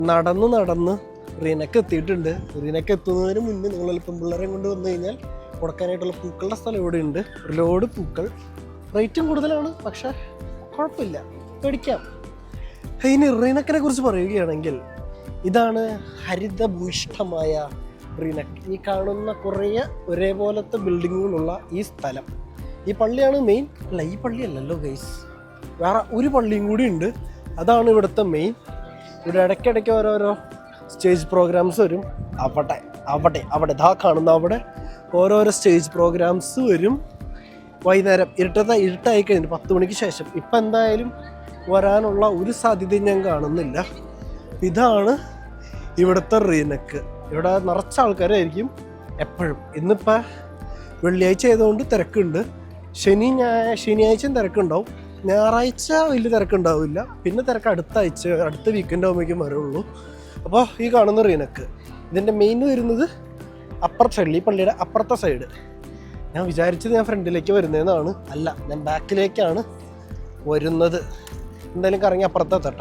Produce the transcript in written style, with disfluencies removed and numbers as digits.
നടന്ന് റീനക്ക് എത്തിയിട്ടുണ്ട്. റീനക്ക് എത്തുന്നതിന് മുന്നേ നിങ്ങൾ പെൺപിള്ളേരെ കൊണ്ട് വന്നു കഴിഞ്ഞാൽ കൊടുക്കാനായിട്ടുള്ള പൂക്കളുടെ സ്ഥലം ഇവിടെ ഉണ്ട്. ഒരു ലോഡ് പൂക്കൾ, റേറ്റും കൂടുതലാണ്, പക്ഷെ കുഴപ്പമില്ല, പേടിക്കാം. ഇനി റീനക്കിനെ കുറിച്ച് പറയുകയാണെങ്കിൽ ഇതാണ് ഹരിതഭൂയിഷ്ഠമായ റീനക്ക്. ഈ കാണുന്ന കുറേ ഒരേപോലത്തെ ബിൽഡിങ്ങുകളുള്ള ഈ സ്ഥലം. ഈ പള്ളിയാണ് മെയിൻ. അല്ല, ഈ പള്ളിയല്ലല്ലോ ഗൈസ്, വേറെ ഒരു പള്ളിയും കൂടി ഉണ്ട്. അതാണ് ഇവിടുത്തെ മെയിൻ. ഇവിടെ ഇടയ്ക്കിടയ്ക്ക് ഓരോരോ സ്റ്റേജ് പ്രോഗ്രാംസ് വരും. അവിടെ ഇതാ കാണുന്ന അവിടെ ഓരോരോ സ്റ്റേജ് പ്രോഗ്രാംസ് വരും. വൈകുന്നേരം ഇരുട്ടായി കഴിഞ്ഞു 10 മണിക്ക് ശേഷം. ഇപ്പം എന്തായാലും വരാനുള്ള ഒരു സാധ്യതയും ഞാൻ കാണുന്നില്ല. ഇതാണ് ഇവിടുത്തെ റീനക്ക്. ഇവിടെ നിറച്ച ആൾക്കാരായിരിക്കും എപ്പോഴും. ഇന്നിപ്പോൾ വെള്ളിയാഴ്ച ആയതുകൊണ്ട് തിരക്കുണ്ട്. ശനിയാഴ്ചയും തിരക്കുണ്ടാവും. ഞായറാഴ്ച വലിയ തിരക്കുണ്ടാവില്ല. പിന്നെ തിരക്ക് അടുത്ത വീക്കെൻഡ് ആകുമ്പോഴേക്കും വരുള്ളൂ. അപ്പോൾ ഈ കാണുന്ന റീനക്ക് ഇതിൻ്റെ മെയിൻ വരുന്നത് അപ്പുറത്തെ സൈഡിൽ, ഈ പള്ളിയുടെ അപ്പുറത്തെ സൈഡ്. ഞാൻ വിചാരിച്ചത് ഞാൻ ഫ്രണ്ടിലേക്ക് വരുന്നതെന്നാണ്. അല്ല, ഞാൻ ബാക്കിലേക്കാണ് വരുന്നത്. എന്തായാലും കറങ്ങി അപ്പുറത്തെത്തട്ടെ.